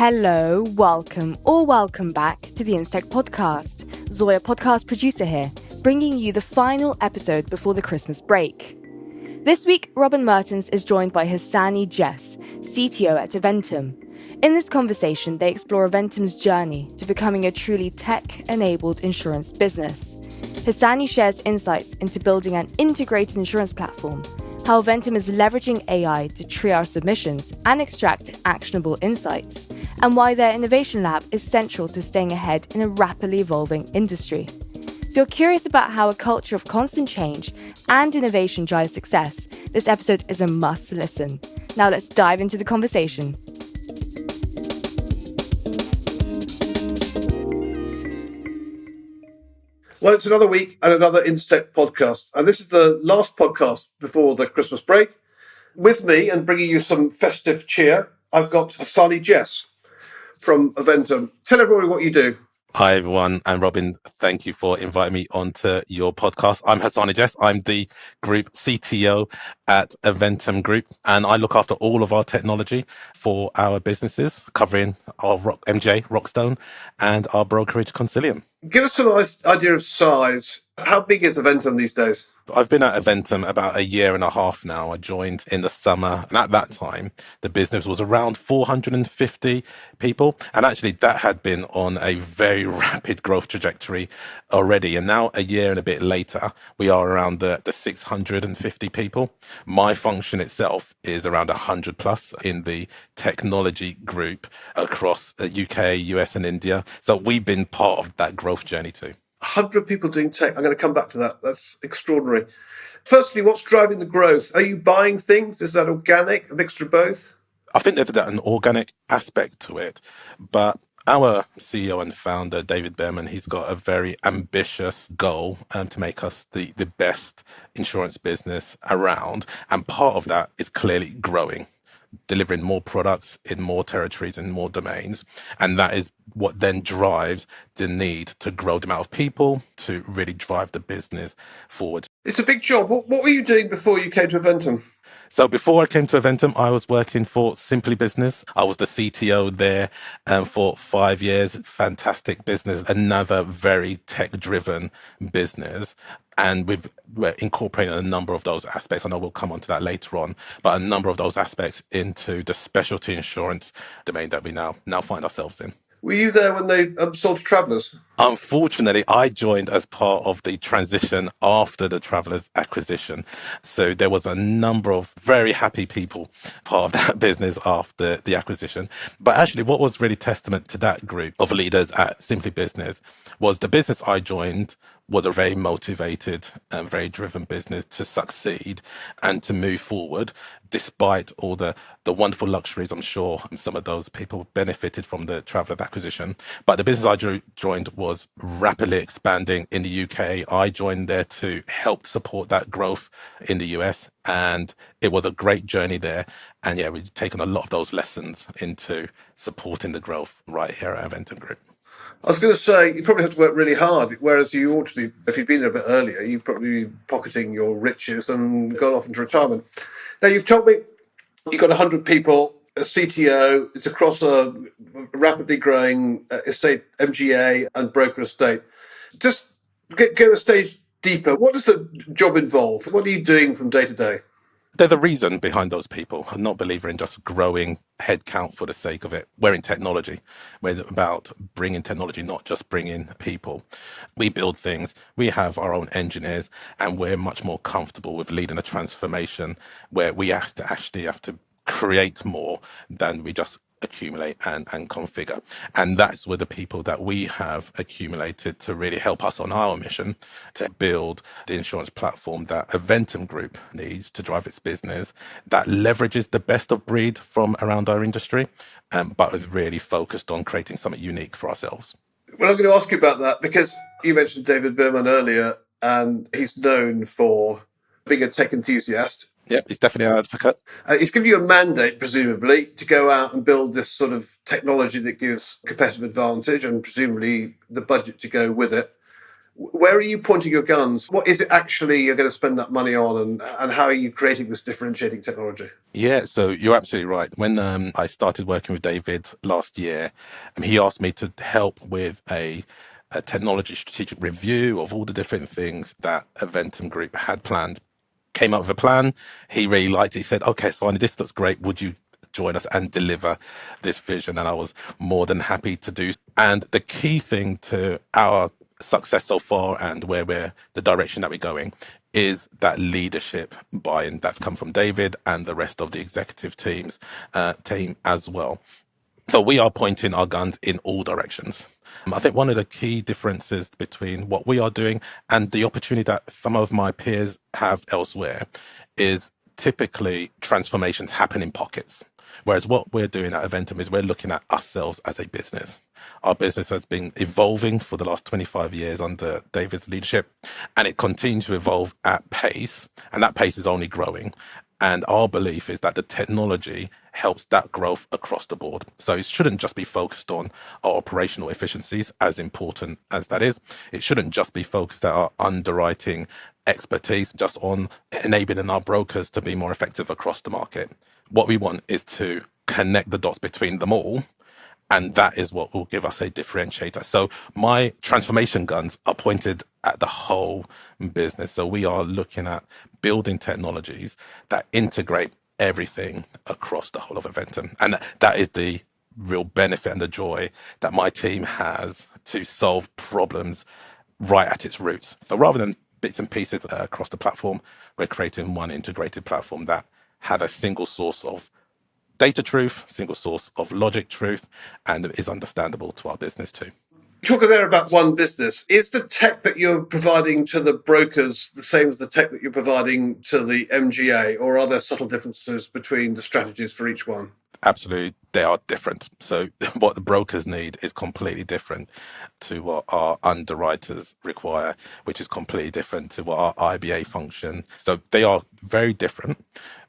Hello, welcome or welcome back to the Instech podcast. Zoya podcast producer here, bringing you the final episode before the Christmas break. This week, Robin Merttens is joined by Hasani Jess, CTO at Aventum. In this conversation, they explore Aventum's journey to becoming a truly tech-enabled insurance business. Hasani shares insights into building an integrated insurance platform, how Aventum is leveraging AI to triage submissions and extract actionable insights, and why their innovation lab is central to staying ahead in a rapidly evolving industry. If you're curious about how a culture of constant change and innovation drives success, this episode is a must listen. Now let's dive into the conversation. Well, it's another week and another Instech podcast. And this is the last podcast before the Christmas break. With me and bringing you some festive cheer, I've got Hasani Jess from Aventum. Tell everybody what you do. Hi, everyone. And Robin, thank you for inviting me onto your podcast. I'm Hasani Jess. I'm the group CTO at Aventum Group, and I look after all of our technology for our businesses, covering our MJ, Rockstone, and our brokerage Concilium. Give us some idea of size. How big is Aventum these days? I've been at Aventum about a year and a half now. I joined in the summer, and at that time, the business was around 450 people. And actually, that had been on a very rapid growth trajectory already. And now, a year and a bit later, we are around the 650 people. My function itself is around 100 plus in the technology group across the UK, US, and India. So we've been part of that growth journey too. 100 people doing tech. I'm going to come back to that. That's extraordinary. Firstly, what's driving the growth? Are you buying things? Is that organic, a mixture of both? I think there's an organic aspect to it, but our CEO and founder, David Berman, he's got a very ambitious goal to make us the best insurance business around. And part of that is clearly growing, delivering more products in more territories and more domains. And that is what then drives the need to grow the amount of people to really drive the business forward. It's a big job. What were you doing before you came to Aventum? So before I came to Aventum, I was working for Simply Business. I was the CTO there for 5 years. Fantastic business, another very tech-driven business. And we're incorporating a number of those aspects. I know we'll come on to that later on, but a number of those aspects into the specialty insurance domain that we now find ourselves in. Were you there when they sold to Travellers? Unfortunately, I joined as part of the transition after the Travellers acquisition. So there was a number of very happy people part of that business after the acquisition. But actually, what was really testament to that group of leaders at Simply Business was the business I joined was a very motivated and very driven business to succeed and to move forward, despite all the wonderful luxuries I'm sure some of those people benefited from the Travellers acquisition. But the business I joined was rapidly expanding in the UK. I joined there to help support that growth in the US, and it was a great journey there. And yeah, we've taken a lot of those lessons into supporting the growth right here at Aventum Group. I was going to say, you probably have to work really hard, whereas you ought to be, if you'd been there a bit earlier, you'd probably be pocketing your riches and gone off into retirement. Now, you've told me you've got 100 people, a CTO, it's across a rapidly growing estate, MGA and broker estate. Just get a stage deeper. What does the job involve? What are you doing from day to day? There's a reason behind those people. I'm not a believer in just growing headcount for the sake of it. We're in technology. We're about bringing technology, not just bringing people. We build things. We have our own engineers, and we're much more comfortable with leading a transformation where we have to create more than we just accumulate and configure. And that's with the people that we have accumulated to really help us on our mission to build the insurance platform that Aventum Group needs to drive its business that leverages the best of breed from around our industry, but is really focused on creating something unique for ourselves. Well, I'm going to ask you about that because you mentioned David Berman earlier, and he's known for being a tech enthusiast. Yep, he's definitely an advocate. He's given you a mandate, presumably, to go out and build this sort of technology that gives competitive advantage and presumably the budget to go with it. Where are you pointing your guns? What is it actually you're going to spend that money on, and how are you creating this differentiating technology? Yeah, so you're absolutely right. When I started working with David last year, he asked me to help with a technology strategic review of all the different things that Aventum Group had planned. Came up with a plan. He really liked it. He said, "Okay, Simon, this looks great. Would you join us and deliver this vision?" And I was more than happy to do. And the key thing to our success so far and where we're the direction that we're going is that leadership buy-in that's come from David and the rest of the executive team as well. So we are pointing our guns in all directions. I think one of the key differences between what we are doing and the opportunity that some of my peers have elsewhere is typically transformations happen in pockets. Whereas what we're doing at Aventum is we're looking at ourselves as a business. Our business has been evolving for the last 25 years under David's leadership, and it continues to evolve at pace, and that pace is only growing. And our belief is that the technology helps that growth across the board. So it shouldn't just be focused on our operational efficiencies, as important as that is. It shouldn't just be focused at our underwriting expertise, just on enabling our brokers to be more effective across the market. What we want is to connect the dots between them all. And that is what will give us a differentiator. So my transformation guns are pointed at the whole business. So we are looking at building technologies that integrate everything across the whole of Aventum. And that is the real benefit and the joy that my team has to solve problems right at its roots. So rather than bits and pieces across the platform, we're creating one integrated platform that has a single source of data truth, single source of logic truth, and is understandable to our business too. Talking there about one business, is the tech that you're providing to the brokers the same as the tech that you're providing to the MGA, or are there subtle differences between the strategies for each one? Absolutely, they are different. So what the brokers need is completely different to what our underwriters require, which is completely different to what our IBA function. So they are very different.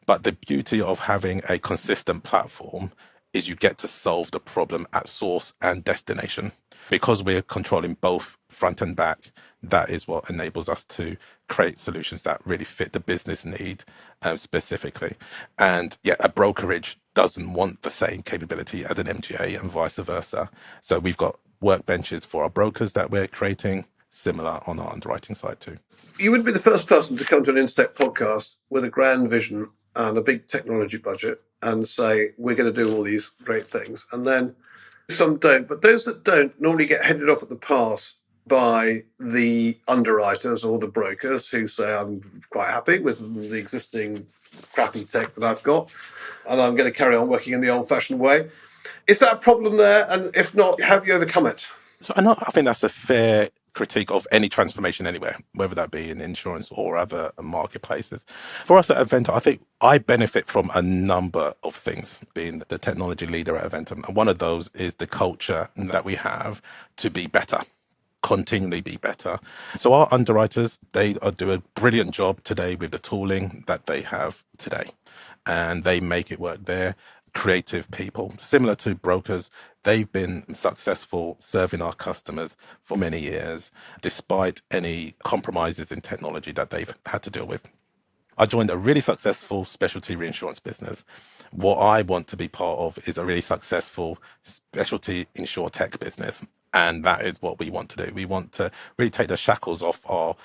But the beauty of having a consistent platform is you get to solve the problem at source and destination. Because we're controlling both front and back, that is what enables us to create solutions that really fit the business need specifically. And yet a brokerage doesn't want the same capability as an MGA and vice versa. So we've got workbenches for our brokers that we're creating, similar on our underwriting side too. You wouldn't be the first person to come to an Instech podcast with a grand vision and a big technology budget and say, we're going to do all these great things. And then some don't. But those that don't normally get headed off at the pass by the underwriters or the brokers who say, I'm quite happy with the existing crappy tech that I've got, and I'm going to carry on working in the old-fashioned way. Is that a problem there? And if not, have you overcome it? So I think that's a fair critique of any transformation anywhere, whether that be in insurance or other marketplaces. For us at Aventum, I think I benefit from a number of things being the technology leader at Aventum. And one of those is the culture that we have to be better, continually be better. So our underwriters, they do a brilliant job today with the tooling that they have today, and they make it work there. Creative people, similar to brokers, they've been successful serving our customers for many years, despite any compromises in technology that they've had to deal with. I joined a really successful specialty reinsurance business. What I want to be part of is a really successful specialty insurtech business. And that is what we want to do. We want to really take the shackles off our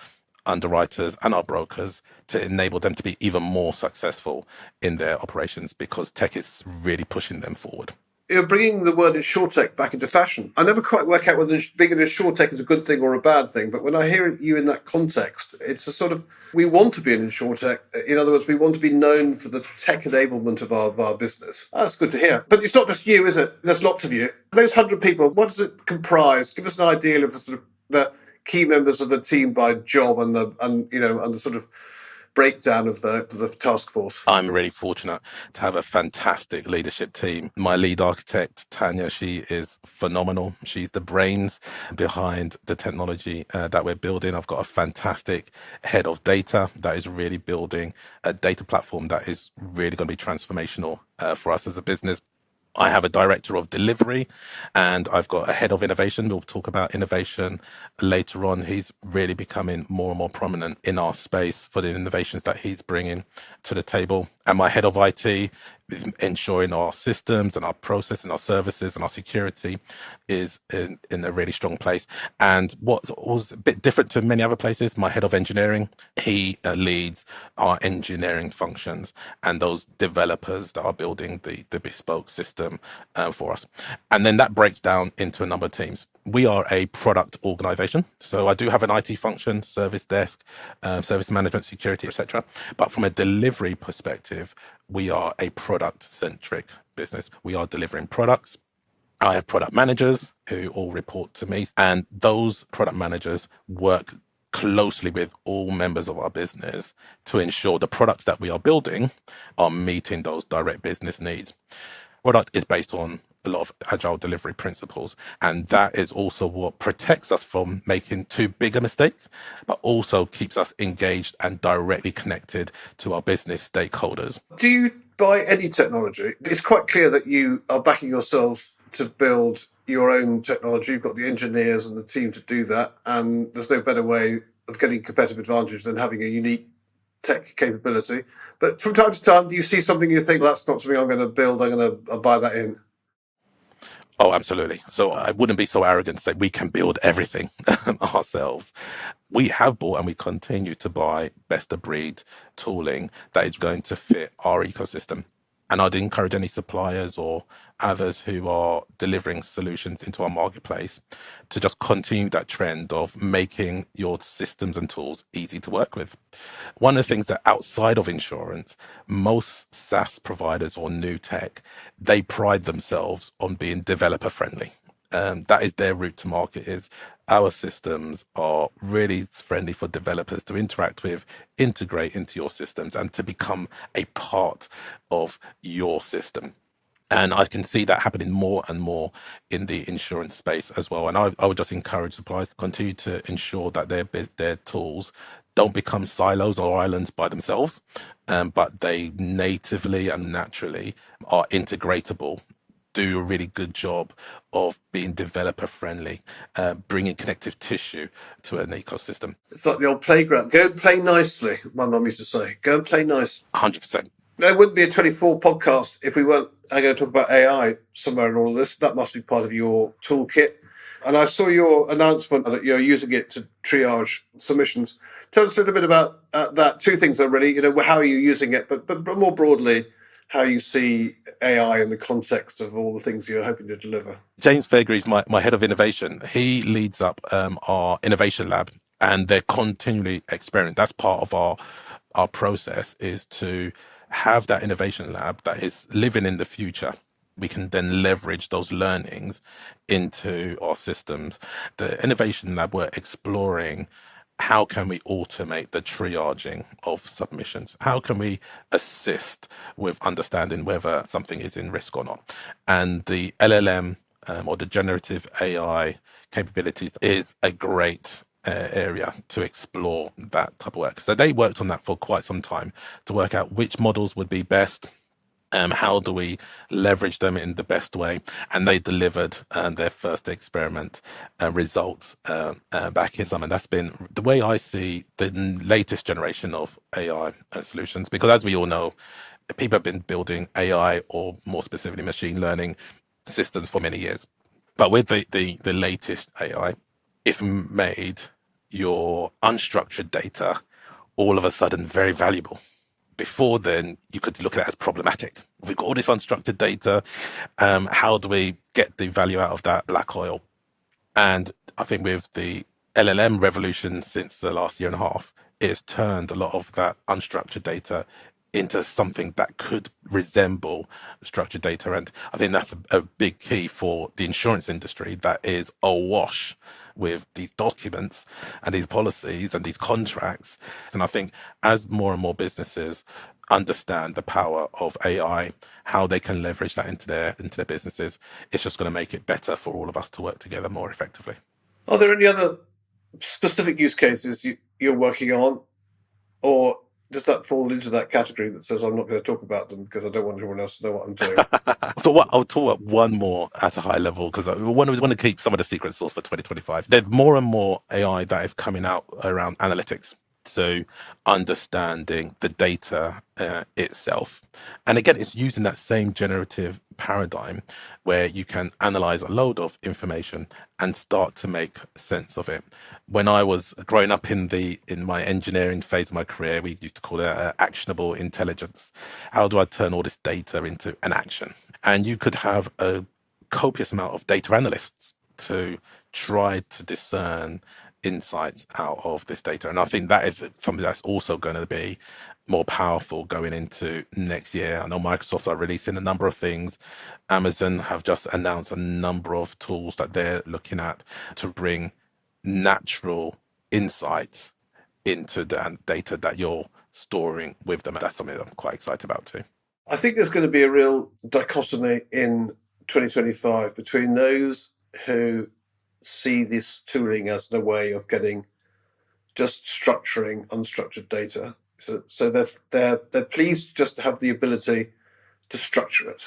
underwriters and our brokers to enable them to be even more successful in their operations, because tech is really pushing them forward. You're bringing the word insurtech back into fashion. I never quite work out whether being an insurtech is a good thing or a bad thing, but when I hear you in that context, it's a sort of, we want to be an insurtech. In other words, we want to be known for the tech enablement of our business. That's good to hear. But it's not just you, is it? There's lots of you. Those 100 people, what does it comprise? Give us an idea of the sort of the key members of the team by job and the sort of breakdown of the task force. I'm really fortunate to have a fantastic leadership team. My lead architect, Tanya, she is phenomenal. She's the brains behind the technology that we're building. I've got a fantastic head of data that is really building a data platform that is really going to be transformational for us as a business. I have a director of delivery, and I've got a head of innovation. We'll talk about innovation later on. He's really becoming more and more prominent in our space for the innovations that he's bringing to the table. And my head of IT, ensuring our systems and our process and our services and our security is in a really strong place. And what was a bit different to many other places, my head of engineering, he leads our engineering functions and those developers that are building the bespoke system for us. And then that breaks down into a number of teams. We are a product organization. So I do have an IT function, service desk, service management, security, etc. But from a delivery perspective, we are a product-centric business. We are delivering products. I have product managers who all report to me, and those product managers work closely with all members of our business to ensure the products that we are building are meeting those direct business needs. Product is based on a lot of agile delivery principles, and that is also what protects us from making too big a mistake, but also keeps us engaged and directly connected to our business stakeholders. Do you buy any technology? It's quite clear that you are backing yourselves to build your own technology. You've got the engineers and the team to do that, and there's no better way of getting competitive advantage than having a unique tech capability. But from time to time, do you see something you think, that's not something I'm going to build, I'll buy that in? Oh, absolutely. So I wouldn't be so arrogant to say we can build everything ourselves. We have bought and we continue to buy best of breed tooling that is going to fit our ecosystem. And I'd encourage any suppliers or others who are delivering solutions into our marketplace to just continue that trend of making your systems and tools easy to work with. One of the things that outside of insurance, most SaaS providers or new tech, they pride themselves on being developer friendly. That is their route to market. Is our systems are really friendly for developers to interact with, integrate into your systems, and to become a part of your system. And I can see that happening more and more in the insurance space as well. And I would just encourage suppliers to continue to ensure that their tools don't become silos or islands by themselves, but they natively and naturally are integratable, do a really good job of being developer friendly, bringing connective tissue to an ecosystem. It's like the old playground. Go and play nicely, my mum used to say. Go and play nice. 100%. There wouldn't be a 24 podcast if we weren't going to talk about AI somewhere in all of this. That must be part of your toolkit. And I saw your announcement that you're using it to triage submissions. Tell us a little bit about that. Two things are really, how are you using it, but more broadly, how you see AI in the context of all the things you're hoping to deliver. James Fairgrave is my head of innovation. He leads up our innovation lab, and they're continually experimenting. That's part of our process, is to have that innovation lab that is living in the future. We can then leverage those learnings into our systems. The innovation lab, we're exploring how can we automate the triaging of submissions? How can we assist with understanding whether something is in risk or not? And the LLM or the generative AI capabilities is a great area to explore that type of work. So they worked on that for quite some time to work out which models would be best. How do we leverage them in the best way? And they delivered their first experiment results back in summer. And that's been the way I see the latest generation of AI solutions, because as we all know, people have been building AI, or more specifically machine learning systems, for many years. But with the latest AI, if made your unstructured data all of a sudden very valuable. Before then, you could look at it as problematic. We've got all this unstructured data. How do we get the value out of that black oil? And I think with the LLM revolution since the last year and a half, it's turned a lot of that unstructured data into something that could resemble structured data. And I think that's a big key for the insurance industry that is awash with these documents and these policies and these contracts. And I think as more and more businesses understand the power of AI, how they can leverage that into their businesses, it's just going to make it better for all of us to work together more effectively. Are there any other specific use cases you're working on, or Does that fall into that category that says I'm not going to talk about them because I don't want everyone else to know what I'm doing? So I'll talk about one more at a high level because we want to keep some of the secret sauce for 2025. There's more and more AI that is coming out around analytics. So understanding the data itself. And again, it's using that same generative paradigm where you can analyze a load of information and start to make sense of it. When I was growing up in my engineering phase of my career, we used to call it actionable intelligence. How do I turn all this data into an action? And you could have a copious amount of data analysts to try to discern insights out of this data. And I think that is something that's also going to be more powerful going into next year. I know Microsoft are releasing a number of things. Amazon have just announced a number of tools that they're looking at to bring natural insights into the data that you're storing with them. And that's something that I'm quite excited about too. I think there's going to be a real dichotomy in 2025 between those who see this tooling as a way of getting just structuring unstructured data. So they're pleased just to have the ability to structure it.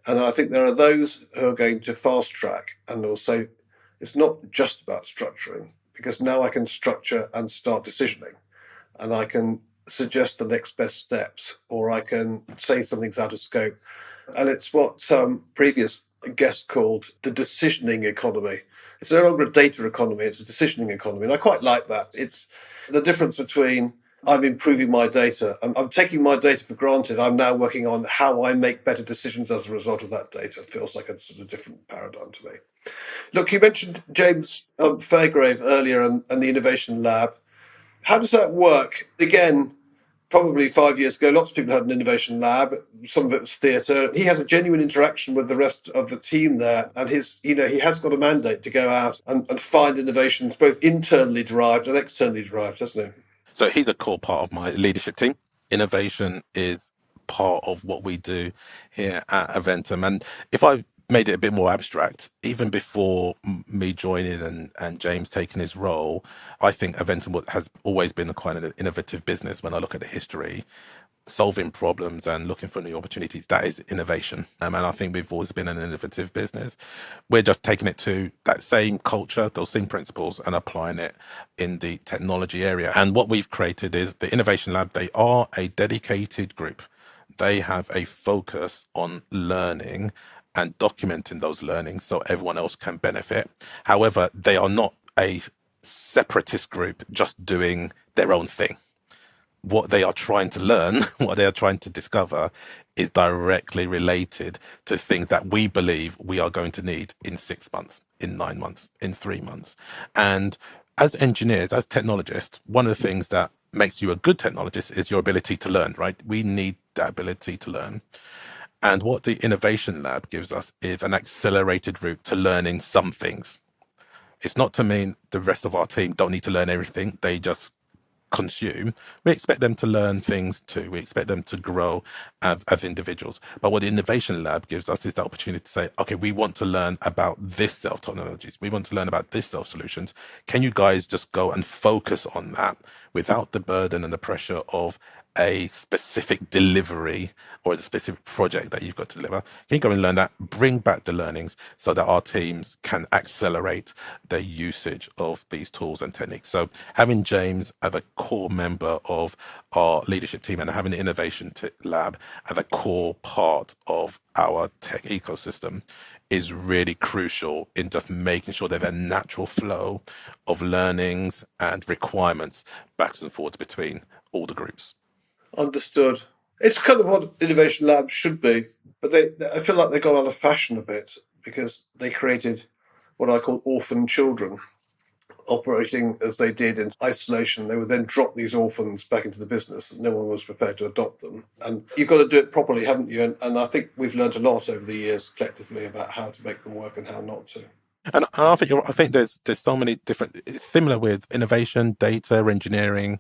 And I think there are those who are going to fast track and will say it's not just about structuring, because now I can structure and start decisioning, and I can suggest the next best steps, or I can say something's out of scope. And it's what some previous guests called the decisioning economy. It's no longer a data economy, it's a decisioning economy. And I quite like that. It's the difference between I'm improving my data. I'm taking my data for granted. I'm now working on how I make better decisions as a result of that data. It feels like a sort of different paradigm to me. Look, you mentioned James Fairgrave earlier and the Innovation Lab. How does that work? Again, probably 5 years ago, lots of people had an innovation lab. Some of it was theatre. He has a genuine interaction with the rest of the team there, and he has got a mandate to go out and find innovations, both internally derived and externally derived, hasn't he? So he's a core part of my leadership team. Innovation is part of what we do here at Aventum. And if I made it a bit more abstract, even before me joining and James taking his role, I think Aventum has always been a quite an innovative business when I look at the history. Solving problems and looking for new opportunities, that is innovation. And I think we've always been an innovative business. We're just taking it to that same culture, those same principles, and applying it in the technology area. And what we've created is the Innovation Lab. They are a dedicated group. They have a focus on learning and documenting those learnings so everyone else can benefit. However, they are not a separatist group just doing their own thing. What they are trying to learn, what they are trying to discover, is directly related to things that we believe we are going to need in 6 months, in 9 months, in 3 months. And as engineers, as technologists, one of the things that makes you a good technologist is your ability to learn, right? We need that ability to learn. And what the Innovation Lab gives us is an accelerated route to learning some things. It's not to mean the rest of our team don't need to learn everything. They just consume. We expect them to learn things too. We expect them to grow as individuals. But what the Innovation Lab gives us is the opportunity to say, okay, we want to learn about this self technologies. We want to learn about this self solutions. Can you guys just go and focus on that without the burden and the pressure of a specific delivery or a specific project that you've got to deliver? Can you go and learn that, bring back the learnings so that our teams can accelerate the usage of these tools and techniques? So having James as a core member of our leadership team and having the Innovation Lab as a core part of our tech ecosystem is really crucial in just making sure there's a natural flow of learnings and requirements backwards and forwards between all the groups. Understood. It's kind of what Innovation Labs should be, but I feel like they got out of fashion a bit because they created what I call orphan children, operating as they did in isolation. They would then drop these orphans back into the business, and no one was prepared to adopt them. And you've got to do it properly, haven't you? And I think we've learned a lot over the years collectively about how to make them work and how not to. And I think there's so many different, similar with innovation, data, engineering.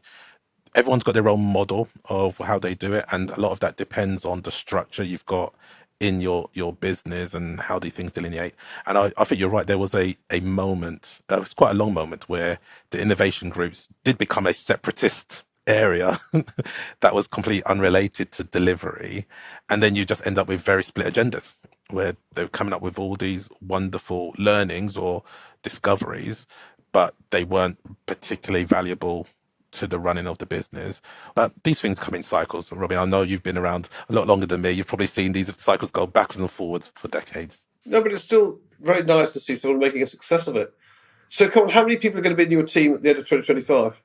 Everyone's got their own model of how they do it, and a lot of that depends on the structure you've got in your business and how these things delineate. And I think you're right. There was a moment, it was quite a long moment, where the innovation groups did become a separatist area that was completely unrelated to delivery. And then you just end up with very split agendas where they're coming up with all these wonderful learnings or discoveries, but they weren't particularly valuable to the running of the business. But these things come in cycles. Robin, I know you've been around a lot longer than me. You've probably seen these cycles go backwards and forwards for decades. No, but it's still very nice to see someone making a success of it. So, come on, how many people are going to be in your team at the end of 2025?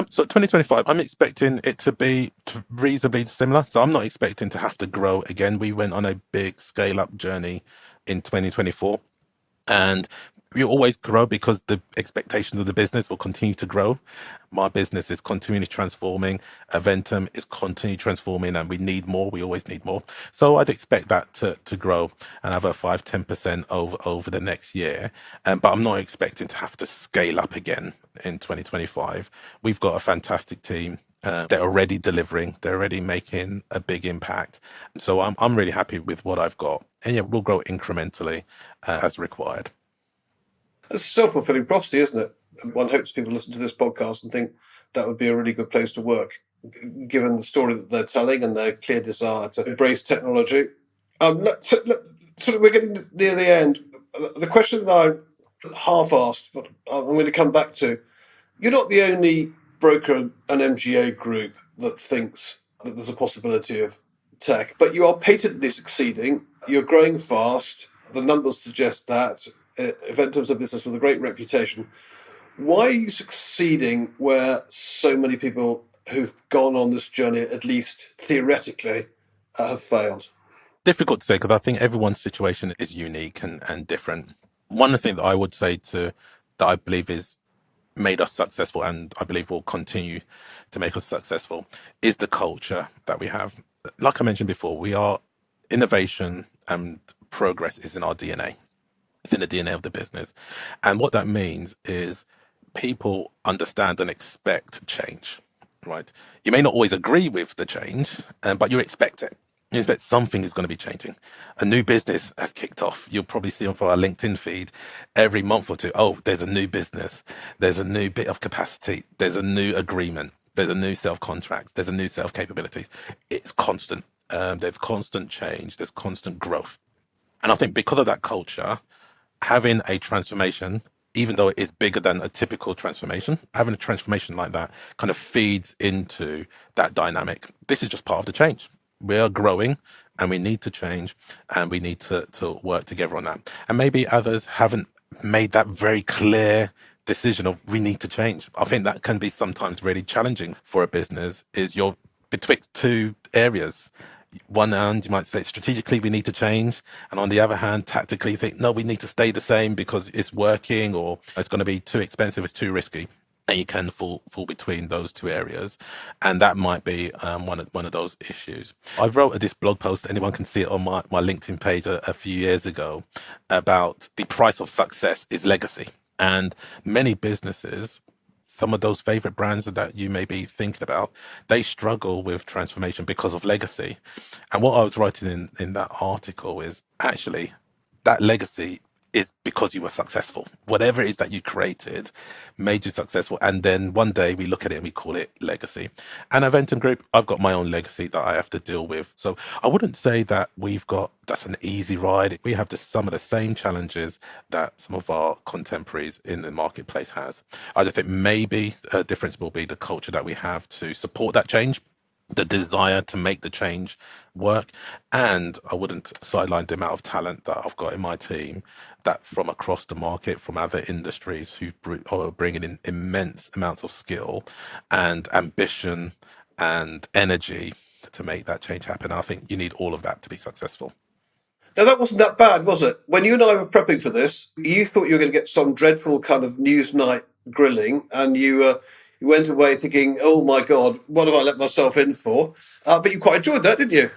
So 2025, I'm expecting it to be reasonably similar. So I'm not expecting to have to grow again. We went on a big scale up journey in 2024, and we always grow because the expectations of the business will continue to grow. My business is continually transforming. Aventum is continually transforming, and we need more. We always need more. So I'd expect that to grow and have a 5-10% over the next year. But I'm not expecting to have to scale up again in 2025. We've got a fantastic team. They're already delivering. They're already making a big impact. So I'm really happy with what I've got. And yeah, we'll grow incrementally as required. It's a self-fulfilling prophecy, isn't it? One hopes people listen to this podcast and think that would be a really good place to work, given the story that they're telling and their clear desire to embrace technology. We're getting near the end. The question that I half-asked, but I'm going to come back to, you're not the only broker and MGA group that thinks that there's a possibility of tech, but you are patently succeeding. You're growing fast. The numbers suggest that. Aventum's a business with a great reputation. Why are you succeeding where so many people who've gone on this journey, at least theoretically, have failed? Difficult to say because I think everyone's situation is unique and different. One thing that I would say that I believe is made us successful and I believe will continue to make us successful is the culture that we have. Like I mentioned before, we are innovation and progress is in our DNA. It's in the DNA of the business. And what that means is people understand and expect change, right? You may not always agree with the change, but you expect it. You expect something is going to be changing. A new business has kicked off. You'll probably see on our LinkedIn feed every month or two. Oh, there's a new business. There's a new bit of capacity. There's a new agreement. There's a new self-contracts. There's a new self-capabilities. It's constant. There's constant change. There's constant growth. And I think because of that culture, having a transformation, even though it is bigger than a typical transformation, having a transformation like that kind of feeds into that dynamic. This is just part of the change. We are growing and we need to change and we need to work together on that. And maybe others haven't made that very clear decision of we need to change. I think that can be sometimes really challenging for a business is you're betwixt two areas. One hand, you might say strategically we need to change, and on the other hand, tactically you think no, we need to stay the same because it's working, or it's going to be too expensive, it's too risky, and you can fall between those two areas, and that might be one of those issues. I wrote this blog post. Anyone can see it on my LinkedIn page a few years ago about the price of success is legacy, and many businesses. Some of those favorite brands that you may be thinking about, they struggle with transformation because of legacy. And what I was writing in that article is actually that legacy is because you were successful. Whatever it is that you created made you successful. And then one day we look at it and we call it legacy. And Aventum Group, I've got my own legacy that I have to deal with. So I wouldn't say that that's an easy ride. We have some of the same challenges that some of our contemporaries in the marketplace has. I just think maybe a difference will be the culture that we have to support that change, the desire to make the change work. And I wouldn't sideline the amount of talent that I've got in my team that from across the market, from other industries who are bringing in immense amounts of skill and ambition and energy to make that change happen. I think you need all of that to be successful. Now, that wasn't that bad, was it? When you and I were prepping for this, you thought you were going to get some dreadful kind of Newsnight grilling, and you went away thinking, oh my God, what have I let myself in for? But you quite enjoyed that, didn't you?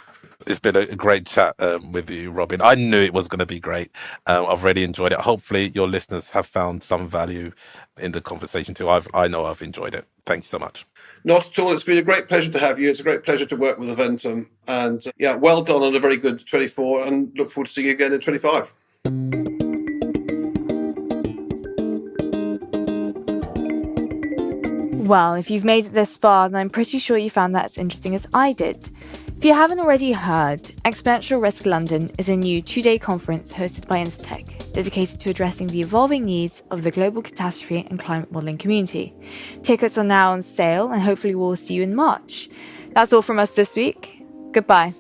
It's been a great chat with you, Robin. I knew it was going to be great. I've really enjoyed it. Hopefully your listeners have found some value in the conversation too. I know I've enjoyed it. Thank you so much. Not at all. It's been a great pleasure to have you. It's a great pleasure to work with Aventum. And well done on a very good 24, and look forward to seeing you again in 25. Well, if you've made it this far, then I'm pretty sure you found that as interesting as I did. If you haven't already heard, Exponential Risk London is a new 2-day conference hosted by Instech, dedicated to addressing the evolving needs of the global catastrophe and climate modelling community. Tickets are now on sale, and hopefully we'll see you in March. That's all from us this week. Goodbye.